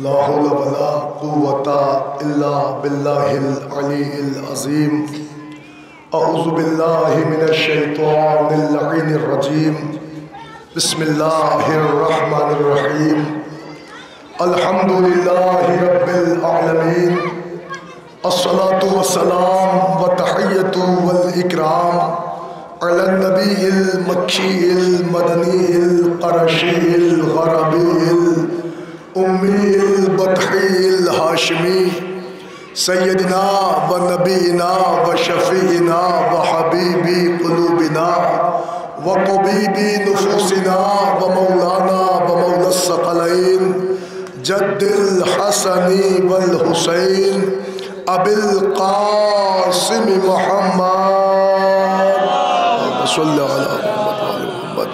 لا حول ولا قوة إلا بالله العلي العظيم. أعوذ بالله من الشيطان اللعين الرجيم. بسم الله الرحمن الرحيم. الحمد لله رب العالمين. الصلاة والسلام والتحية والإكرام على النبي المكي المدني القرشي الغربي الأمي البطحي الهاشمي سيدنا ونبينا وشفيعنا وحبيبي قلوبنا وطبيبي نفوسنا ومولانا ومولى الثقلين جد الحسن والحسين أبي القاسم محمد صلى على محمد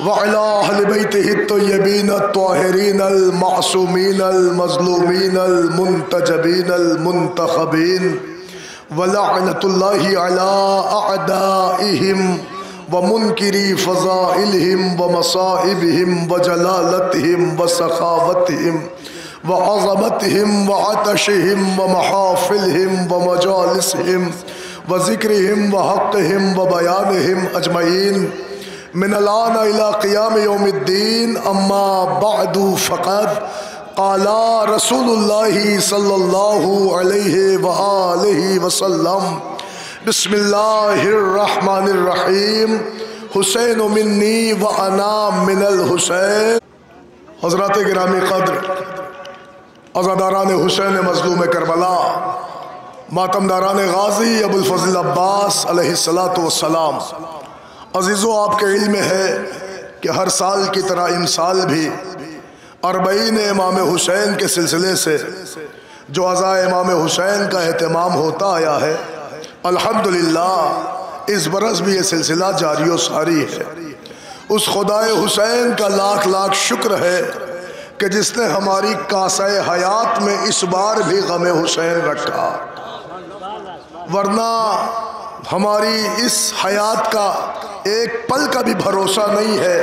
وعلى أهل بيته الطيبين الطاهرين المعصومين المظلومين المنتجبين المنتخبين ولعنة الله على أعدائهم ومنكري فضائلهم ومصائبهم وجلالتهم وسخاوتهم وعظمتهم وعطشهم ومحافلهم ومجالسهم وذكرهم وحقهم وبيانهم أجمعين من الآن إلى قيام يوم الدين. أما بعد فقد قال رسول الله صلى الله عليه وآله وسلم بسم الله الرحمن الرحيم حسین منی وأنا من الحسین. حضرات گرامی قدر، عزاداران حسین مظلوم کربلا، ماتمداران غازی ابو الفضل عباس علیہ السلام، عزیزو آپ کے علم ہے کہ ہر سال کی طرح ان سال بھی 40 امام حسین کے سلسلے سے جو عزائے امام حسین کا اہتمام ہوتا آیا ہے، الحمدللہ اس برس بھی یہ سلسلہ جاری و ساری ہے. اس خدائے حسین کا لاکھ لاکھ شکر ہے کہ جس نے ہماری کاسہ حیات میں اس بار بھی غم حسین رکھا، ورنہ ہماری اس حیات کا ایک پل کا بھی بھروسہ نہیں ہے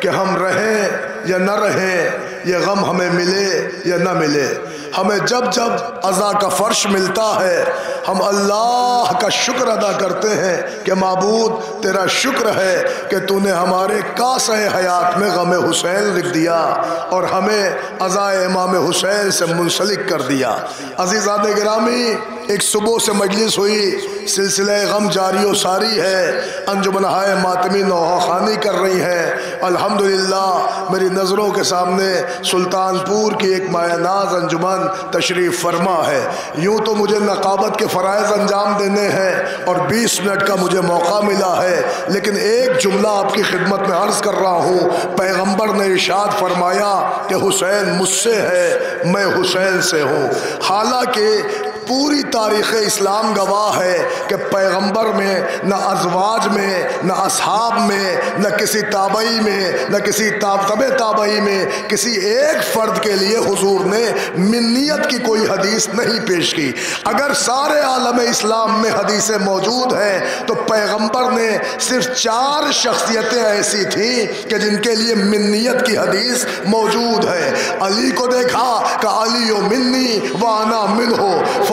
کہ ہم رہیں یا نہ رہیں، یہ غم ہمیں ملے یا نہ ملے. ہمیں جب جب عزا کا فرش ملتا ہے ہم اللہ کا شکر ادا کرتے ہیں کہ معبود تیرا شکر ہے کہ تو نے ہمارے کاسہ حیات میں غم حسین لکھ دیا اور ہمیں عزائے امام حسین سے منسلک کر دیا. عزیزان گرامی، ایک صبح سے مجلس ہوئی، سلسلہ غم جاری و ساری ہے، انجمنہائے ماتمی نوحہ خوانی کر رہی ہیں. الحمدللہ میری نظروں کے سامنے سلطان پور کی ایک مایہ ناز انجمن تشریف فرما ہے. یوں تو مجھے نقابت کے فرائض انجام دینے ہیں اور 20 منٹ کا مجھے موقع ملا ہے، لیکن ایک جملہ آپ کی خدمت میں عرض کر رہا ہوں. پیغمبر نے ارشاد فرمایا کہ حسین مجھ سے ہے، میں حسین سے ہوں. حالانکہ پوری تاریخ اسلام گواہ ہے کہ پیغمبر میں نہ ازواج میں نہ اصحاب میں نہ کسی تابعی میں نہ کسی تابع تابعی میں کسی ایک فرد کے لیے حضور نے منیت کی کوئی حدیث نہیں پیش کی. اگر سارے عالم اسلام میں حدیثیں موجود ہیں تو پیغمبر نے صرف 4 شخصیتیں ایسی تھیں کہ جن کے لیے منیت کی حدیث موجود ہے. علی کو دیکھا کہ علی و منی وانا منہ،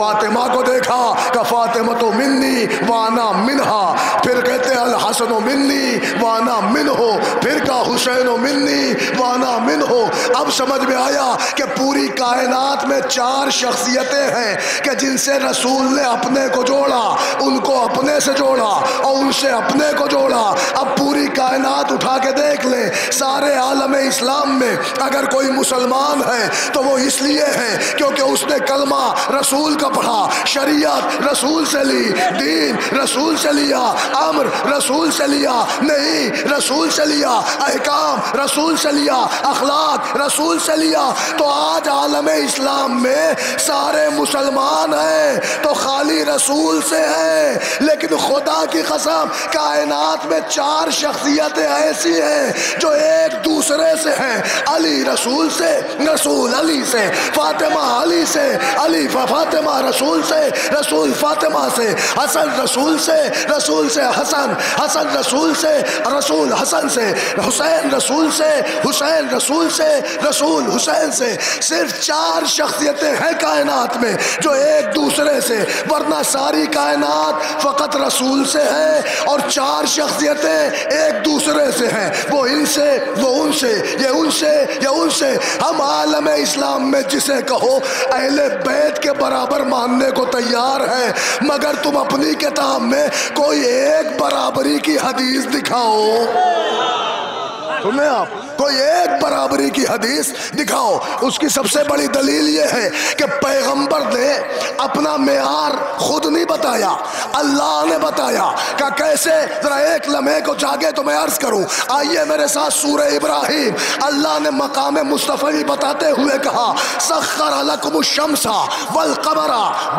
فاطمہ کو دیکھا کہ فاطمہ تو منی وانا منہا، پھر کہتے ہیں الحسن و منی وانا منہ، پھر کہا حسین و منی وانا منہ. اب سمجھ میں آیا کہ پوری کائنات میں 4 شخصیتیں ہیں کہ جن سے رسول نے اپنے کو جوڑا، ان کو اپنے سے جوڑا اور ان سے اپنے کو جوڑا. اب پوری کائنات اٹھا کے دیکھ لیں، سارے عالم اسلام میں اگر کوئی مسلمان ہے تو وہ اس لیے ہے کیونکہ اس نے کلمہ رسول کا پڑھا، شریعت رسول سے لی، دین رسول سے لیا، امر رسول سے لیا، نہیں رسول سے لیا، احکام رسول سے لیا، اخلاق رسول سے لیا. تو آج عالم اسلام میں سارے مسلمان ہیں تو خالی رسول سے ہیں، لیکن خدا کی قسم کائنات میں 4 شخصیتیں ایسی ہیں جو ایک دوسرے سے ہیں. علی رسول سے، رسول علی سے، فاطمہ علی سے، علی فاطمہ رسول سے، رسول فاطمہ سے، حسن رسول سے، رسول سے حسن، حسن رسول سے، رسول حسن سے، حسین رسول سے، حسین رسول سے، رسول حسین سے۔ صرف 4 شخصیتیں ہیں کائنات میں جو ایک دوسرے سے، ورنہ ساری کائنات فقط رسول سے ہے، اور 4 شخصیتیں ایک دوسرے سے ہیں، وہ ان سے، وہ ان سے، یہ ان سے، یہ ان سے۔ ہم عالم اسلام میں جسے کہو اہل بیت کے برابر ماننے کو تیار ہے، مگر تم اپنی کتاب میں کوئی ایک برابری کی حدیث دکھاؤ، سنیں آپ، کوئی ایک برابری کی حدیث دکھاؤ۔ اس کی سب سے بڑی دلیل یہ ہے کہ پیغمبر نے اپنا معیار خود نہیں بتایا، اللہ نے بتایا کہ کیسے، ذرا ایک لمحے کو جاگے تو میں عرض کروں۔ آئیے میرے ساتھ سورہ ابراہیم، اللہ نے مقام مصطفی بتاتے ہوئے کہا سخر لکم الشمس والقمر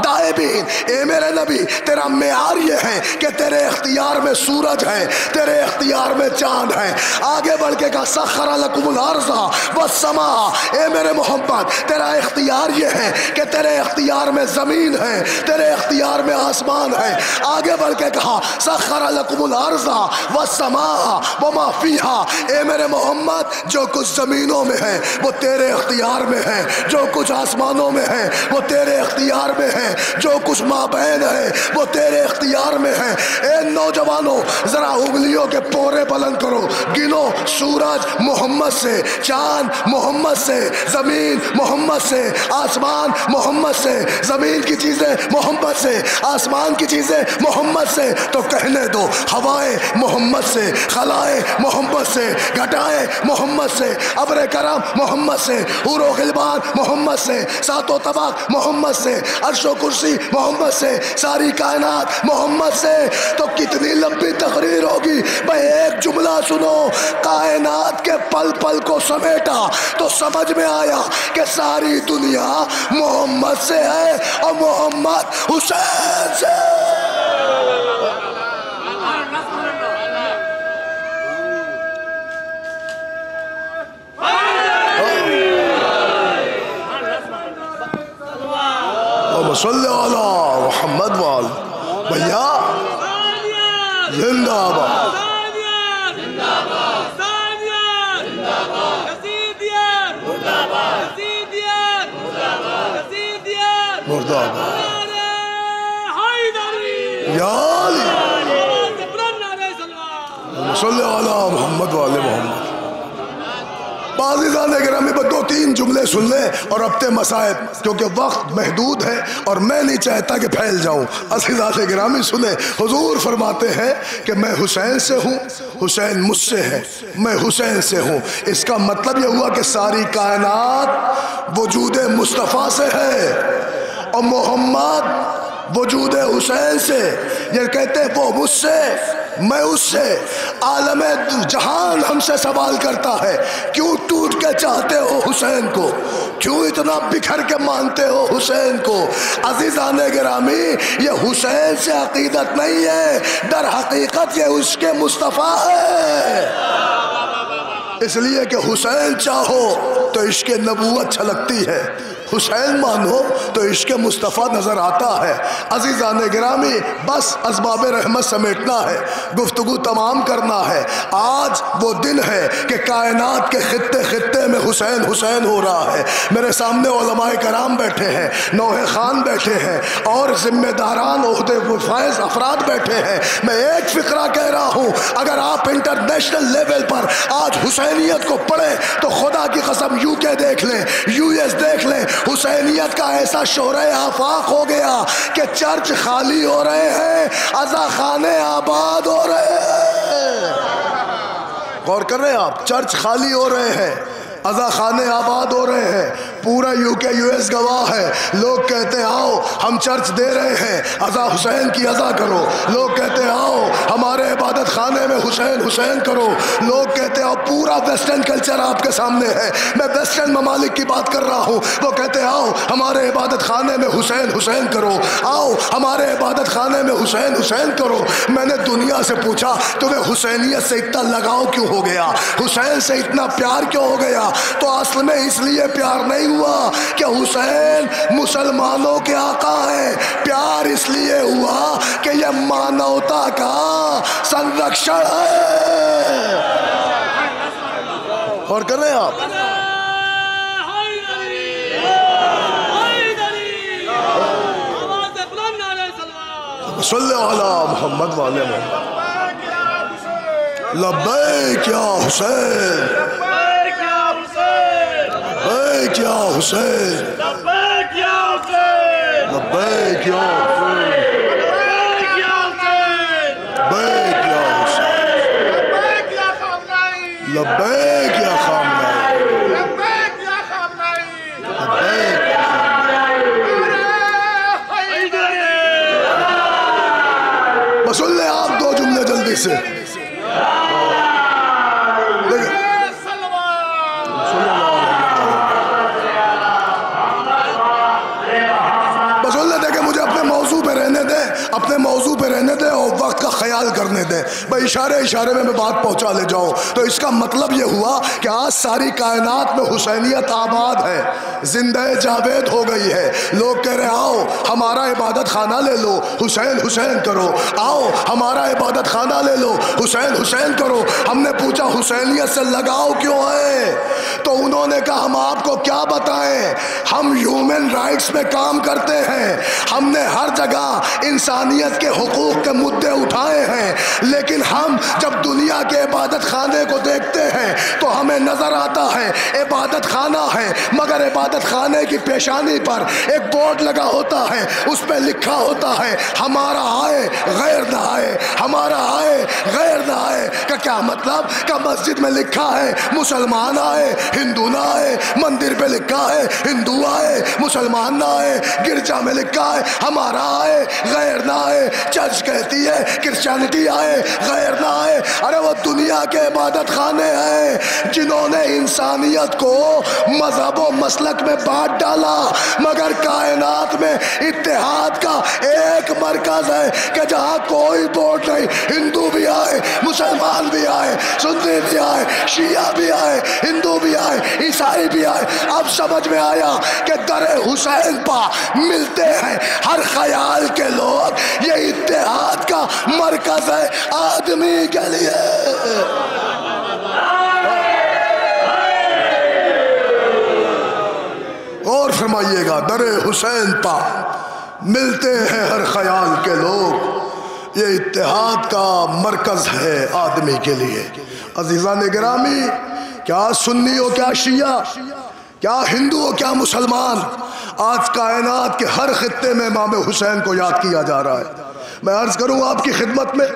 دائبین، اے میرے نبی تیرا معیار یہ ہے کہ تیرے اختیار میں سورج ہے، تیرے اختیار میں چاند ہے۔ آگے بڑھ کے کہا سخر لکم الارض والسماء، اے میرے محمد تیرا اختیار یہ ہے کہ تیرے اختیار میں زمین ہے، تیرے اختیار میں آسمان ہے۔ آگے بڑھ کے کہا سخر لکم الارض والسماء وما فیہا، اے میرے محمد جو کچھ زمینوں میں ہے وہ تیرے اختیار میں ہے، جو کچھ آسمانوں میں ہے وہ تیرے اختیار میں ہے، جو کچھ مابین ہے وہ تیرے اختیار میں ہے۔ اے نوجوانوں ذرا انگلیوں کے پورے بلند کرو، گنو، سورج محمد سے، چاند محمد سے، زمین محمد سے، آسمان محمد سے، زمین کی چیزیں محمد سے، آسمان کی چیزیں محمد سے، تو کہنے دو ہوائیں محمد سے، خلائیں محمد سے، گھٹائیں محمد سے، ابر کرم محمد سے، حور و غلمان محمد سے، سات و طبق محمد سے، عرش و کرسی محمد سے، ساری کائنات محمد سے۔ تو کتنی لمبی تقریر ہوگی، میں ایک جملہ سنو، کائنات کے پل پل کو سمیٹا تو سمجھ میں آیا کہ ساری دنیا محمد سے ہے اور محمد حسین سے۔ صلی علی محمد وآل بھیا زندہ باد، مردہ باد، یا علی صلی علی محمد وآل محمد۔ عزیزان گرامی بس 2-3 جملے سن لیں اور اپنے مسائب، کیونکہ وقت محدود ہے اور میں نہیں چاہتا کہ پھیل جاؤں۔ عزیزان گرامی سنیں، حضور فرماتے ہیں کہ میں حسین سے ہوں، حسین مجھ سے ہے، میں حسین سے ہوں۔ اس کا مطلب یہ ہوا کہ ساری کائنات وجود مصطفیٰ سے ہے اور محمد وجود حسین سے۔ یہ کہتے ہیں وہ مجھ سے، میں اس سے۔ عالم جہان ہم سے سوال کرتا ہے کیوں ٹوٹ کے چاہتے ہو حسین کو، کیوں اتنا بکھر کے مانتے ہو حسین کو؟ عزیزان گرامی یہ حسین سے عقیدت نہیں ہے، در حقیقت یہ اس کے مصطفیٰ ہے۔ اس لیے کہ حسین چاہو تو عشق نبوت چھلکتی ہے، حسین مانو تو عشق مصطفیٰ نظر آتا ہے۔ عزیزان گرامی بس اسباب رحمت سمیٹنا ہے، گفتگو تمام کرنا ہے۔ آج وہ دن ہے کہ کائنات کے خطے خطے میں حسین حسین ہو رہا ہے۔ میرے سامنے علماء کرام بیٹھے ہیں، نوح خان بیٹھے ہیں اور ذمہ داران عہدے فائز افراد بیٹھے ہیں۔ میں ایک فقرہ کہہ رہا ہوں، اگر آپ انٹرنیشنل لیول پر آج حسینیت کو پڑھیں تو خدا کی قسم یو کے دیکھ لیں، یو ایس دیکھ لیں، حسینیت کا ایسا شورۂ آفاق ہو گیا کہ چرچ خالی ہو رہے ہیں، عزا خانے آباد ہو رہے ہیں۔ غور کر رہے ہیں آپ، چرچ خالی ہو رہے ہیں، عزا خانے آباد ہو رہے ہیں۔ پورا UK US گواہ ہے. لوگ کہتے ہیں آؤ ہم چرچ دے رہے ہیں, عزا حسین کی عزا کرو. لوگ کہتے ہیں آؤ ہمارے عبادت خانے میں حسین حسین کرو. لوگ کہتے ہیں آؤ, پورا ویسٹرن کلچر آپ کے سامنے ہے, میں ویسٹرن ممالک کی بات کر رہا ہوں. وہ کہتے ہیں آؤ ہمارے عبادت خانے میں حسین حسین کرو, آؤ ہمارے عبادت خانے میں حسین حسین کرو. میں نے دنیا سے پوچھا تمہیں حسینیت سے اتنا لگاؤ کیوں ہو گیا, حسین سے اتنا پیار کیوں ہو گیا؟ تو اصل میں اس لیے پیار نہیں ہوا کہ حسین مسلمانوں کے آقا ہیں, پیار اس لیے ہوا کہ یہ مانوتا کا سنرکشن ہے. اور کر رہے ہیں آپ صلی علی محمد والے محمد. لبیک یا حسین, لبیک یا حسین, لبیک یا حسین, لبیک یا حسین, لبیک یا حسین, لبیک یا حسین, لبیک یا خامنائی, لبیک یا خامنائی, لبیک یا خامنائی, لبیک یا خامنائی. بس سن لیں آپ دو جملے جلدی سے. اپنے موضوع پہ رہنے دیں اور وقت کا خیال کرنے دیں. بھائی اشارے اشارے میں بات پہنچا لے جاؤں تو اس کا مطلب یہ ہوا کہ آج ساری کائنات میں حسینیت آباد ہے, زندہ جاوید ہو گئی ہے. لوگ کہہ رہے آؤ ہمارا عبادت خانہ لے لو, حسین حسین کرو. آؤ ہمارا عبادت خانہ لے لو, حسین حسین کرو. ہم نے پوچھا حسینیت سے لگاؤ کیوں ہے؟ تو انہوں نے کہا ہم آپ کو کیا بتائیں, ہم ہیومن رائٹس میں کام کرتے ہیں, ہم نے ہر جگہ انسانیت کے حقوق کے مدعے اٹھائے ہیں, لیکن ہم جب دنیا کے عبادت خانے کو دیکھتے ہیں تو ہمیں نظر آتا ہے عبادت خانہ ہے, مگر عبادت خانے کی پیشانی پر ایک بورڈ لگا ہوتا ہے, اس پہ لکھا ہوتا ہے ہمارا آئے غیر نہ آئے, ہمارا آئے غیر نہ آئے. کا کیا مطلب؟ کہ مسجد میں لکھا ہے مسلمان آئے ہندو نہ آئے, مندر پہ لکھا ہے ہندو آئے مسلمان نہ آئے, گرجا میں لکھا ہے ہمارا آئے غیر نہ آئے, چرچ کہتی ہے کرسچینٹی آئے غیر نہ آئے. ارے وہ دنیا کے عبادت خانے ہیں جنہوں نے انسانیت کو مذہب و مسلک میں بانٹ ڈالا, مگر کائنات میں اتحاد کا ایک مرکز ہے کہ جہاں کوئی بورڈ نہیں, ہندو بھی آئے مسلمان بھی آئے, سنی بھی آئے, شیعہ بھی آئے, ہندو بھی آئے, عیسائی بھی آئے. اب سمجھ میں آیا کہ در حسین پا ملتے ہیں ہر خیال کے لوگ, یہ اتحاد کا مرکز ہے آدمی کے لیے. اور فرمائیے گا در حسین پا ملتے ہیں ہر خیال کے لوگ, یہ اتحاد کا مرکز ہے آدمی کے لیے. عزیزان گرامی, کیا سنی ہو کیا شیعہ, کیا ہندو ہو کیا مسلمان, آج کائنات کے ہر خطے میں امام حسین کو یاد کیا جا رہا ہے. میں عرض کروں آپ کی خدمت میں,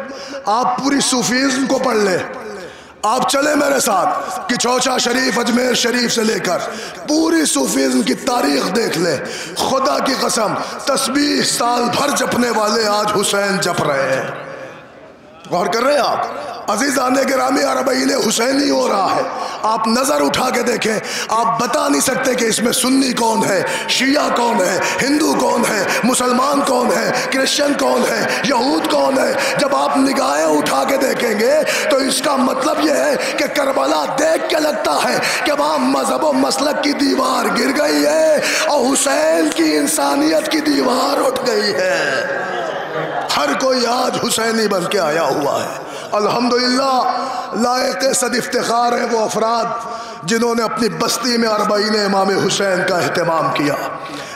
آپ پوری صوفیزم کو پڑھ لیں, آپ چلیں میرے ساتھ کہ چوچا شریف اجمیر شریف سے لے کر پوری صوفیزم کی تاریخ دیکھ لیں. خدا کی قسم تسبیح سال بھر جپنے والے آج حسین جپ رہے ہیں. غور کر رہے ہیں آپ عزیزان گرامی, اربعین حسینی ہو رہا ہے. آپ نظر اٹھا کے دیکھیں, آپ بتا نہیں سکتے کہ اس میں سنی کون ہے, شیعہ کون ہے, ہندو کون ہے, مسلمان کون ہے, کرسچن کون ہے, یہود کون ہے. جب آپ نگاہیں اٹھا کے دیکھیں گے تو اس کا مطلب یہ ہے کہ کربلا دیکھ کے لگتا ہے کہ وہاں مذہب و مسلک کی دیوار گر گئی ہے اور حسین کی انسانیت کی دیوار اٹھ گئی ہے. ہر کوئی آج حسینی بن کے آیا ہوا ہے. الحمدللہ لائق صد افتخار ہیں وہ افراد جنہوں نے اپنی بستی میں اربعین امام حسین کا اہتمام کیا.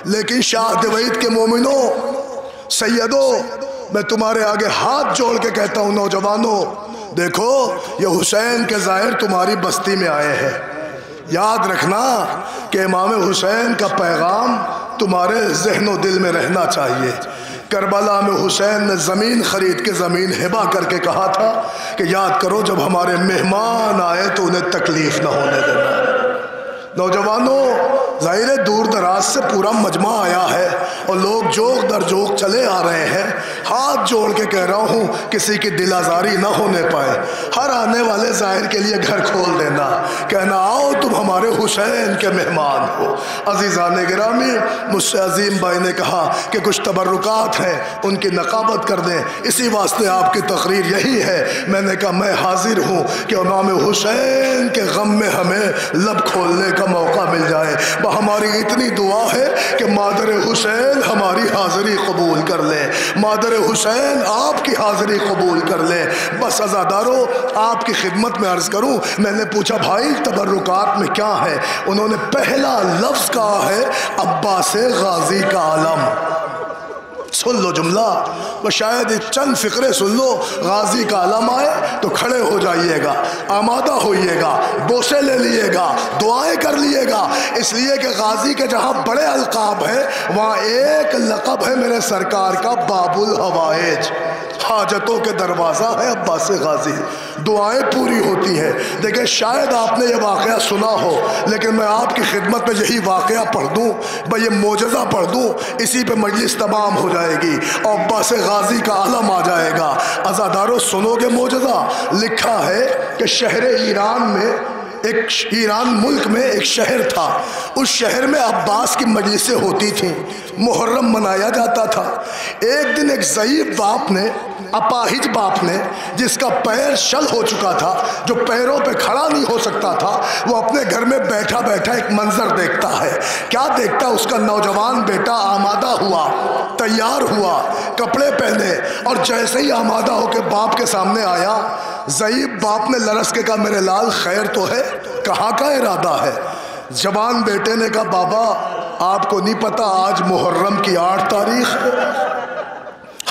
لیکن شاہ دیوید کے مومنوں, سیدوں, میں تمہارے آگے ہاتھ جوڑ کے کہتا ہوں نوجوانوں, دیکھو یہ حسین کے ظاہر تمہاری بستی میں آئے ہیں. یاد رکھنا کہ امام حسین کا پیغام تمہارے ذہن و دل میں رہنا چاہیے. کربلا میں حسین نے زمین خرید کے زمین ہبہ کر کے کہا تھا کہ یاد کرو جب ہمارے مہمان آئے تو انہیں تکلیف نہ ہونے دینا. نوجوانوں ظاہر ہے دور دراز سے پورا مجمع آیا ہے اور لوگ جوک در جوک چلے آ رہے ہیں. ہاتھ جوڑ کے کہہ رہا ہوں کسی کی دل آزاری نہ ہونے پائے. ہر آنے والے زائر کے لیے گھر کھول دینا, کہنا آؤ تم ہمارے حسین کے مہمان ہو. عزیزان گرامی, مجھ سے عظیم بھائی نے کہا کہ کچھ تبرکات ہیں ان کی نقابت کر دیں, اسی واسطے آپ کی تقریر یہی ہے. میں نے کہا میں حاضر ہوں کہ امام حسین کے غم میں ہمیں لب کھولنے کا موقع مل جائے. ہماری اتنی دعا ہے کہ مادر حسین ہماری حاضری قبول کر لے, مادر حسین آپ کی حاضری قبول کر لے. بس عزادارو آپ کی خدمت میں عرض کروں, میں نے پوچھا بھائی تبرکات میں کیا ہے؟ انہوں نے پہلا لفظ کہا ہے عباس غازی کا علم. سن لو جملہ, وہ شاید چند فقرے سن لو. غازی کا علم آئے تو کھڑے ہو جائیے گا, آمادہ ہوئیے گا, بوسے لے لیے گا, دعائیں کر لیے گا. اس لیے کہ غازی کے جہاں بڑے القاب ہیں وہاں ایک لقب ہے میرے سرکار کا, باب الحوائج, حاجتوں کے دروازہ ہے عباس غازی. دعائیں پوری ہوتی ہیں. دیکھیں شاید آپ نے یہ واقعہ سنا ہو, لیکن میں آپ کی خدمت میں یہی واقعہ پڑھ دوں, یہ معجزہ پڑھ دوں, اسی پہ مجلس تمام ہو جائے گی اور عباس غازی کا علم آ جائے گا. عزادارو سنو گے معجزہ. لکھا ہے کہ شہر ایران میں ایران ملک میں ایک شہر تھا. اس شہر میں عباس کی مجلسیں ہوتی تھیں, محرم منایا جاتا تھا. ایک دن ایک ضعیف باپ نے, اپاہج باپ نے, جس کا پیر شل ہو چکا تھا, جو پیروں پہ کھڑا نہیں ہو سکتا تھا, وہ اپنے گھر میں بیٹھا بیٹھا ایک منظر دیکھتا ہے. کیا دیکھتا؟ اس کا نوجوان بیٹا آمادہ ہوا, تیار ہوا, کپڑے پہنے, اور جیسے ہی آمادہ ہو کے باپ کے سامنے آیا, ضعیف باپ نے لرز کے کہا میرے لال خیر تو ہے, کہاں کا ارادہ ہے؟ جوان بیٹے نے کہا بابا آپ کو نہیں پتا آج محرم کی 8 تاریخ ہے,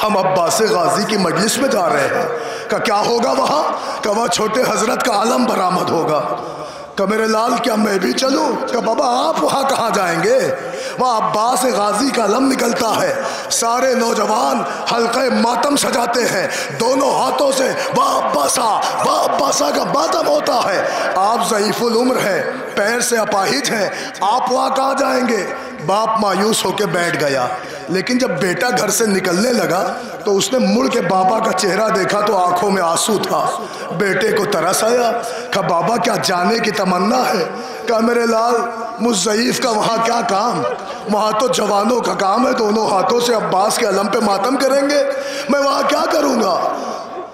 ہم عباس غازی کی مجلس میں جا رہے ہیں. کہ کیا ہوگا وہاں؟ کہ وہاں چھوٹے حضرت کا علم برآمد ہوگا. کہ میرے لال کیا میں بھی چلوں؟ کہ بابا آپ وہاں کہاں جائیں گے؟ وہاں عباس غازی کا علم نکلتا ہے. سارے نوجوان حلقہ ماتم سجاتے ہیں, دونوں ہاتھوں سے واہ عباسا کا ماتم ہوتا ہے. آپ ضعیف العمر ہیں, پیر سے اپاہج ہیں, آپ وہاں کہاں جائیں گے؟ باپ مایوس ہو کے بیٹھ گیا. لیکن جب بیٹا گھر سے نکلنے لگا تو اس نے مڑ کے بابا کا چہرہ دیکھا تو آنکھوں میں آنسو تھا. بیٹے کو ترس آیا. کہا بابا کیا جانے کی تمنا ہے؟ کہا میرے لال مجھ ضعیف کا وہاں کیا کام, وہاں تو جوانوں کا کام ہے, دونوں ہاتھوں سے عباس کے علم پہ ماتم کریں گے, میں وہاں کیا کروں گا؟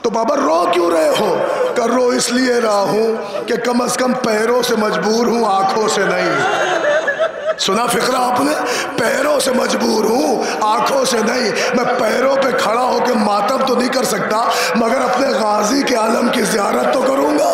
تو بابا رو کیوں رہے ہو؟ کہ رو اس لیے رہا ہوں کہ کم از کم پیروں سے مجبور ہوں, آنکھوں سے نہیں. سنا فقرہ آپ نے؟ پیروں سے مجبور ہوں, آنکھوں سے نہیں. میں پیروں پہ کھڑا ہو کے ماتم تو نہیں کر سکتا, مگر اپنے غازی کے عالم کی زیارت تو کروں گا.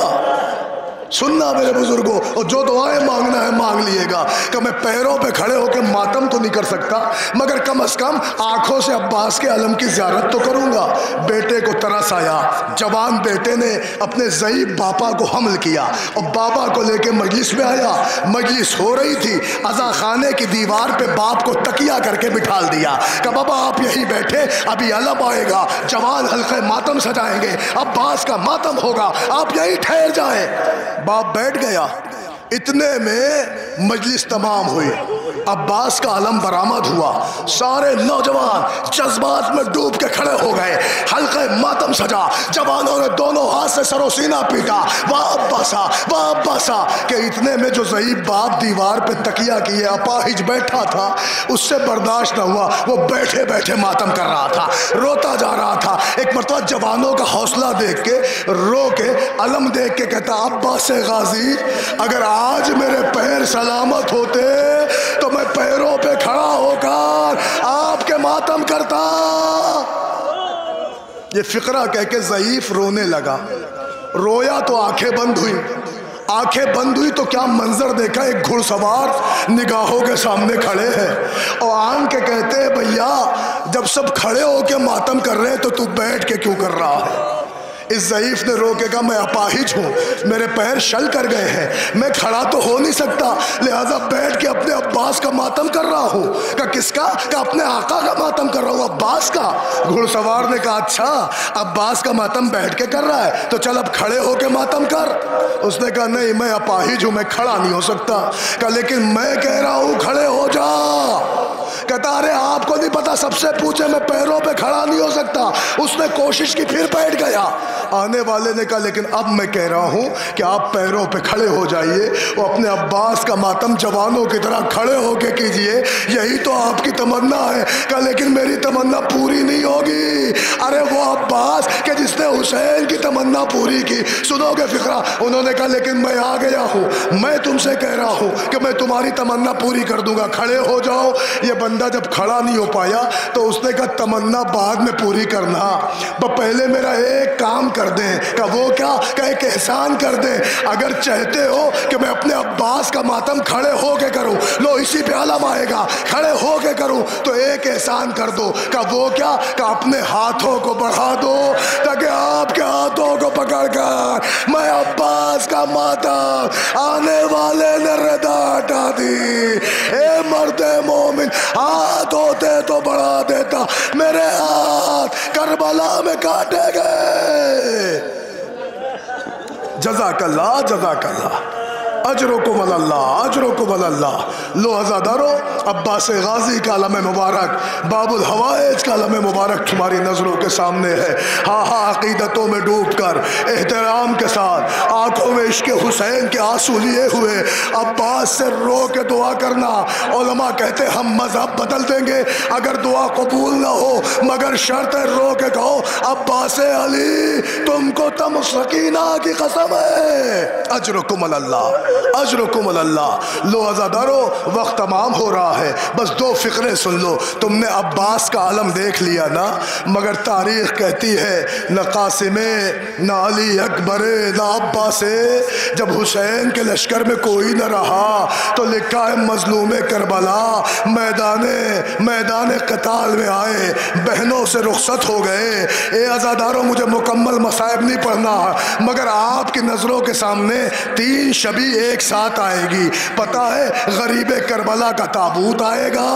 سننا میرے بزرگوں, اور جو دعائیں مانگنا ہے مانگ لیے گا. کہ میں پیروں پہ کھڑے ہو کے ماتم تو نہیں کر سکتا, مگر کم از کم آنکھوں سے عباس کے علم کی زیارت تو کروں گا. بیٹے کو ترس آیا. جوان بیٹے نے اپنے ضعیف باپا کو حمل کیا اور بابا کو لے کے مجلس میں آیا. مجلس ہو رہی تھی, عزا خانے کی دیوار پہ باپ کو تکیہ کر کے بٹھال دیا. کہ بابا آپ یہی بیٹھے, ابھی علم آئے گا, جوان حلقہ ماتم سجائیں گے, عباس کا ماتم ہوگا, آپ یہی ٹھہر جائیں. باپ بیٹھ گیا. اتنے میں مجلس تمام ہوئی, عباس کا علم برآمد ہوا. سارے نوجوان جذبات میں ڈوب کے کھڑے ہو گئے. حلقہ ماتم سجا, جوانوں نے دونوں ہاتھ سے سر و سینہ پیٹا, واہ عباسا. کہ اتنے میں جو ضعیف باپ دیوار پہ تکیہ کیے اپاہج بیٹھا تھا, اس سے برداشت نہ ہوا, وہ بیٹھے بیٹھے ماتم کر رہا تھا, روتا جا رہا تھا. ایک مرتبہ جوانوں کا حوصلہ دیکھ کے, رو کے, علم دیکھ کے کہتا عباس غازی اگر آج میرے پیر سلامت ہوتے تو میں پیروں پہ کھڑا ہو کر آپ کے ماتم کرتا. یہ فقرہ کہہ کے ضعیف رونے لگا. رویا تو آنکھیں بند ہوئی. آنکھیں بند ہوئی تو کیا منظر دیکھا, ایک گھڑ سوار نگاہوں کے سامنے کھڑے ہیں اور آن کے کہتے ہیں بھیا جب سب کھڑے ہو کے ماتم کر رہے ہیں تو تو بیٹھ کے کیوں کر رہا ہے؟ اس ضعیف نے رو کے کہا میں اپاہج ہوں, میرے پیر شل کر گئے ہیں, میں کھڑا تو ہو نہیں سکتا, لہٰذا بیٹھ کے اپنے عباس کا ماتم کر رہا ہوں. کہ کس کا؟ کہ اپنے آقا کا ماتم کر رہا ہوں, عباس کا. گھڑ سوار نے کہا اچھا عباس کا ماتم بیٹھ کے کر رہا ہے تو چل اب کھڑے ہو کے ماتم کر. اس نے کہا نہیں میں اپاہج ہوں, میں کھڑا نہیں ہو سکتا. کہ لیکن میں کہہ رہا ہوں ارے آپ کو نہیں پتا سب سے پوچھے میں پیروں پہ کھڑا نہیں ہو سکتا. اس نے کوشش کی پھر بیٹھ گیا. آنے والے نے کہا لیکن اب میں کہہ رہا ہوں کہ آپ پیروں پہ کھڑے ہو جائیے اور اپنے عباس کا ماتم جوانوں کی طرح کھڑے ہو کے کیجئے, یہی تو آپ کی تمنا ہے. کہا لیکن میری تمنا پوری نہیں ہوگی. ارے وہ عباس کہ جس نے حسین کی تمنا پوری کی. سنو گے فقرہ, انہوں نے کہا لیکن میں آ گیا ہوں, میں تم سے کہہ رہا ہوں کہ میں تمہاری تمنا پوری کر دوں گا, کھڑے ہو جاؤ. یہ بندہ جب کھڑا نہیں ہو پایا تو اس نے کہا تمنا بعد میں پوری کرنا, پہلے میرا ایک کام کر دیں. کہ وہ کیا؟ کہ ایک احسان کر دیں. اگر چاہتے ہو کہ میں اپنے عباس کا ماتم کھڑے ہو کے کروں, لو اسی پہ علم آئے گا, کھڑے ہو کے کروں, تو ایک احسان کر دو. کہ وہ کیا؟ کہ اپنے ہاتھوں کو بڑھا دو تاکہ آپ کے ہاتھوں کو پکڑ کر میں عباس کا ماتم آنے والے نے ردا ہٹا دی. اے مرد مومن, ہاتھ ہوتے تو بڑھا دیتا, میرے ہاتھ کربلا میں کاٹے گئے. جزاک اللہ, جزاک اللہ, اجرکم اللہ, اجرکم اللہ. لو عزادارو, عباس غازی کا علم مبارک, باب الحوائج کا علم مبارک تمہاری نظروں کے سامنے ہے. ہاں ہاں, عقیدتوں میں ڈوب کر احترام کے ساتھ آنکھوں میں عشق حسین کے آنسو لیے ہوئے عباس سے رو کے دعا کرنا. علماء کہتے ہم مذہب بدل دیں گے اگر دعا قبول نہ ہو, مگر شرط ہے رو کے کہو عباس علی تم کو تم سکینہ کی قسم ہے. اجرکم اللہ, اجرکم اللہ. لو عزادارو, وقت تمام ہو رہا ہے, بس دو فقرے سن لو. تم نے عباس کا علم دیکھ لیا نا, مگر تاریخ کہتی ہے نہ قاسم نہ علی اکبر نہ عباس, جب حسین کے لشکر میں کوئی نہ رہا تو لکھا ہے مظلوم کربلا میدان قتال میں آئے, بہنوں سے رخصت ہو گئے. اے عزادارو, مجھے مکمل مصائب نہیں پڑھنا, مگر آپ کی نظروں کے سامنے 3 شبی ایک ساتھ آئے گی. پتہ ہے غریب کربلا کا تابوت آئے گا,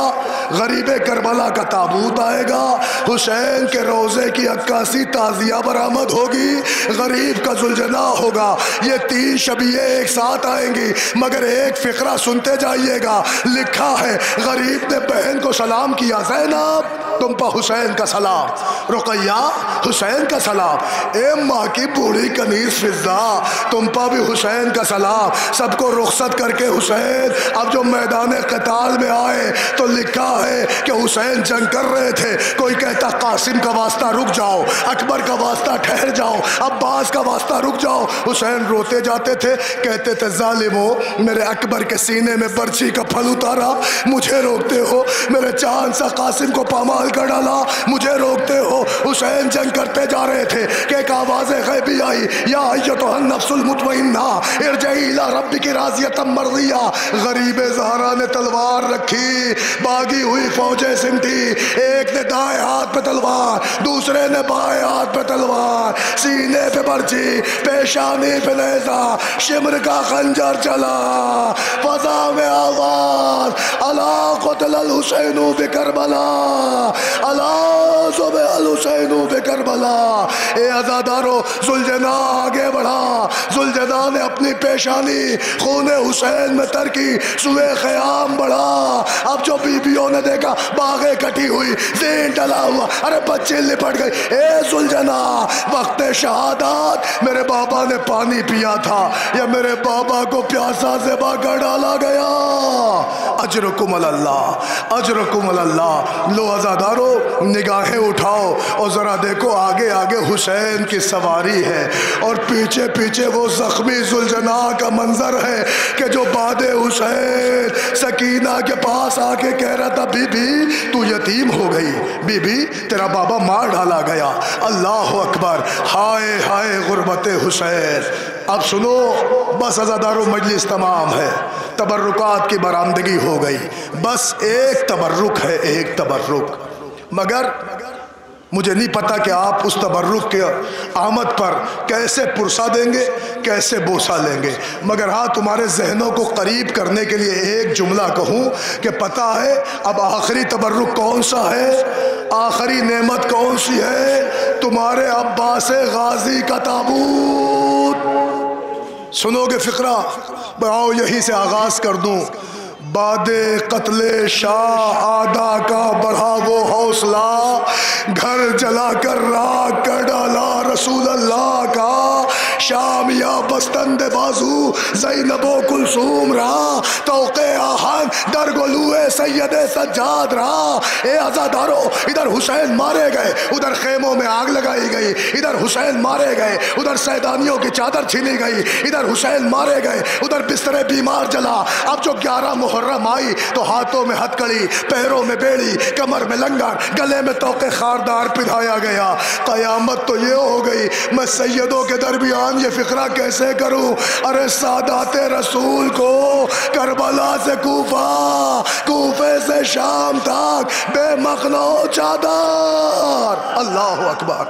غریب کربلا کا تابوت آئے گا, حسین کے روضے کی 81 تعزیہ برآمد ہوگی, غریب کا ذوالجناح ہوگا. یہ 3 شبیہیں ایک ساتھ آئیں گی, مگر ایک فقرہ سنتے جائیے گا. لکھا ہے غریب نے بہن کو سلام کیا, زینب تم پہ حسین کا سلام, رقیہ حسین کا سلام, اے ماں کی بوڑھی کنیز فضا تم پہ بھی حسین کا سلام. سب کو رخصت کر کے حسین اب جو میدان قتال میں آئے تو لکھا ہے کہ حسین جنگ کر رہے تھے. کوئی کہتا قاسم کا واسطہ رک جاؤ, اکبر کا واسطہ ٹھہر جاؤ, عباس کا واسطہ رک جاؤ. حسین روتے جاتے تھے, کہتے تھے ظالمو میرے اکبر کے سینے میں برچھی کا پھل اتارا, مجھے روکتے ہو, میرے چاند سا قاسم کو پامال کر ڈالا, مجھے روکتے ہو. حسین جنگ کرتے جا رہے تھے کہ ایک آواز غیبی آئی, یا ایتھا النفس المطمئنہ ارجعی الی ربک راضیۃ مرضیہ. غریب زہرا نے تلوار رکھی, باغی ہوئی فوجیں سمٹی, ایک نے دائیں ہاتھ پہ تلوار, دوسرے نے بائیں ہاتھ پہ تلوار, سینے پہ برچھی, پیشانی پہ نیزہ, شمر کا خنجر چلا, فضا میں آواز الا قتل الحسین بکربلا, الا ذبح الحسین بکربلا. اے عزادارو, ذوالجناح آگے بڑھا, ذوالجناح نے اپنی پیشانی خون حسین میں تر کی, سوئے خیام بڑھا. اب جو بیویوں نے دیکھا باغیں کٹی ہوئی, زین ڈلا ہوا, ارے بچے لپٹ گئی. اے ذوالجناح وقت شہادت میرے بابا نے پانی پیا تھا یا میرے بابا کو پیاسا ذبح کر ڈالا گیا. اجرکم اللہ, اجرکم اللہ. لو عزادارو, نگاہیں اٹھاؤ اور ذرا دیکھو آگے آگے حسین کی سواری ہے اور پیچھے پیچھے وہ زخمی ذوالجناح کا منظر ہے کہ جو بعد حسین سکینہ کے پاس آ کے کہہ رہا تھا بی بی تو یتیم ہو گئی, بی بی تیرا بابا مار ڈالا گیا. اللہ اکبر, ہائے ہائے غربت حسین. اب سنو, بس عزادارو مجلس تمام ہے, تبرکات کی برآمدگی ہو گئی, بس ایک تبرک ہے, ایک تبرک. مگر مجھے نہیں پتا کہ آپ اس تبرک کے آمد پر کیسے پرسہ دیں گے, کیسے بوسہ لیں گے. مگر ہاں تمہارے ذہنوں کو قریب کرنے کے لیے ایک جملہ کہوں کہ پتہ ہے اب آخری تبرک کون سا ہے, آخری نعمت کون سی ہے, تمہارے عباس غازی کا تابوت. سنو گے فقرہ, آؤ یہیں سے آغاز کر دوں. بادے قتل شاہ آدھا کا بڑھا وہ حوصلہ، گھر جلا کر راکھ کر ڈالا رسول اللہ کا، شام یا بستند بازو زینب و کلثوم را، توق آہن در گلوے سید سجاد را۔ اے عزادارو، ادھر حسین مارے گئے، ادھر خیموں میں آگ لگائی گئی، ادھر حسین مارے گئے، ادھر سیدانیوں کی چادر چھینی گئی، ادھر حسین مارے گئے، ادھر بستر بیمار جلا۔ اب جو 11 محرم آئی تو ہاتھوں میں ہتکڑی، پیروں میں بیڑی، کمر میں لنگر، گلے میں توق خاردار پہنایا گیا۔ قیامت تو یہ ہو گئی، میں سیدوں کے درمیان یہ فقرہ کیسے کروں؟ ارے سادات رسول کو کربلا سے کوفہ، کوفے سے شام تک بے مخنو چادر۔ اللہ اکبر،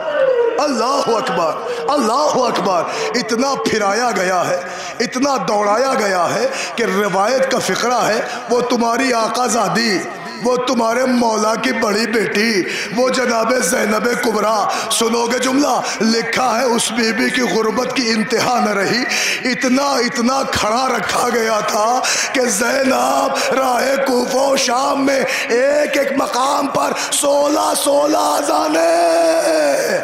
اللہ اکبر، اللہ اکبر۔ اتنا پھرایا گیا ہے، اتنا دوڑایا گیا ہے کہ روایت کا فقرہ ہے وہ تمہاری آقا زادی، وہ تمہارے مولا کی بڑی بیٹی، وہ جناب زینب کبریٰ، سنو گے جملہ لکھا ہے اس بی بی کی غربت کی انتہا نہ رہی، اتنا کھڑا رکھا گیا تھا کہ زینب راہ کوفہ و شام میں ایک ایک مقام پر 16 اذانیں۔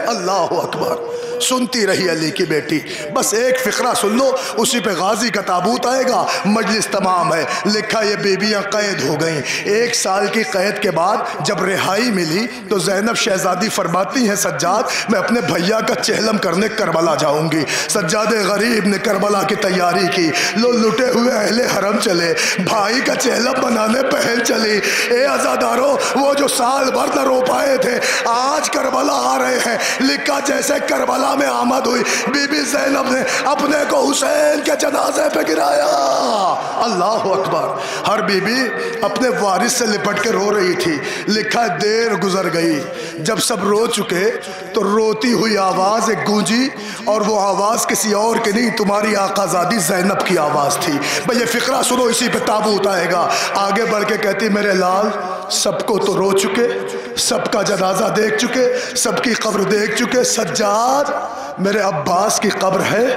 اللہ اکبر۔ سنتی رہی علی کی بیٹی۔ بس ایک فقرہ سن لو، اسی پہ غازی کا تابوت آئے گا، مجلس تمام ہے۔ لکھا یہ بیبیاں قید ہو گئیں، 1 سال کی قید کے بعد جب رہائی ملی تو زینب شہزادی فرماتی ہیں سجاد میں اپنے بھیا کا چہلم کرنے کربلا جاؤں گی۔ سجاد غریب نے کربلا کی تیاری کی، لو لٹے ہوئے اہل حرم چلے، بھائی کا چہلم بنانے پہل چلی۔ اے عزادارو، وہ جو سال بھر نہ رو پائے تھے آج کربلا آ رہے ہیں۔ لکھا جیسے کربلا میں آمد ہوئی، بی بی زینب نے اپنے کو حسین کے جنازے پہ گرایا۔ اللہ اکبر۔ ہر بی بی اپنے وارث سے لپٹ کے رو رہی تھی۔ لکھا دیر گزر گئی، جب سب رو چکے تو روتی ہوئی آواز ایک گونجی، اور وہ آواز کسی اور کی نہیں، تمہاری آقا زادی زینب کی آواز تھی۔ بھئی یہ فقرہ سنو، اسی پہ تابوت آئے گا۔ آگے بڑھ کے کہتی میرے لال سب کو تو رو چکے، سب کا جنازہ دیکھ چکے، سب کی قبر دیکھ چکے، سجاد میرے عباس کی قبر ہے؟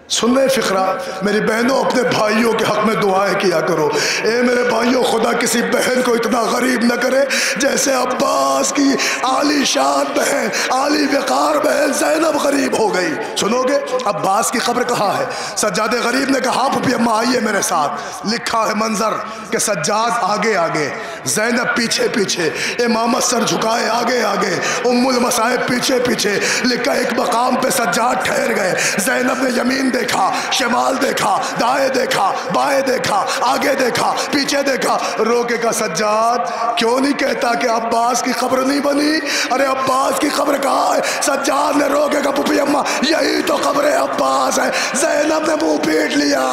سن رہے فقرہ؟ میری بہنوں اپنے بھائیوں کے حق میں دعائیں کیا کرو۔ اے میرے بھائیوں، خدا کسی بہن کو اتنا غریب نہ کرے جیسے عباس کی عالی شان بہن، عالی وقار بہن زینب غریب ہو گئی۔ سنو گے عباس کی قبر کہاں ہے؟ سجاد غریب نے کہا پھپھی اماں آئیے میرے ساتھ۔ لکھا ہے منظر کہ سجاد آگے آگے، زینب پیچھے پیچھے، امامت سر جھکائے آگے آگے، ام المصائب پیچھے پیچھے۔ لکھا ایک مقام پہ سجاد ٹھہر گئے، زینب نے یمین دیکھا، شمال دیکھا، دائیں دیکھا، بائیں دیکھا، آگے دیکھا، پیچھے دیکھا، رو کے کہا سجاد کیوں نہیں کہتا کہ عباس کی قبر نہیں بنی؟ ارے عباس کی قبر کہاں ہے؟ سجاد نے رو کے کہا پھپھی اماں یہی تو قبر عباس ہے۔ زینب نے منہ پیٹ لیا،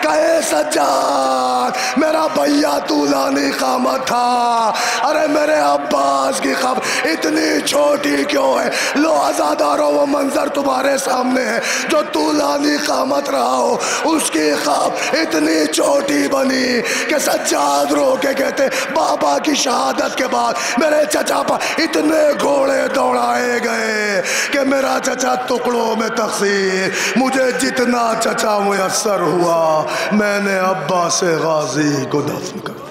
کہے سجاد میرا بھیا طولانی قامت تھا، ارے میرے عباس کی قبر اتنی چھوٹی کیوں ہے؟ لو عزادارو وہ منظر تمہارے سامنے ہے، جو طولانی قامت رہا ہو اس کی قبر اتنی چھوٹی بنی کہ سجاد رو کے کہتے بابا کی شہادت کے بعد میرے چچا پر اتنے گھوڑے دوڑائے گئے کہ میرا چچا ٹکڑوں میں تقسیم، مجھے جتنا چچا میسر ہوا میں نے عباس غازی کو دفن کر دیا۔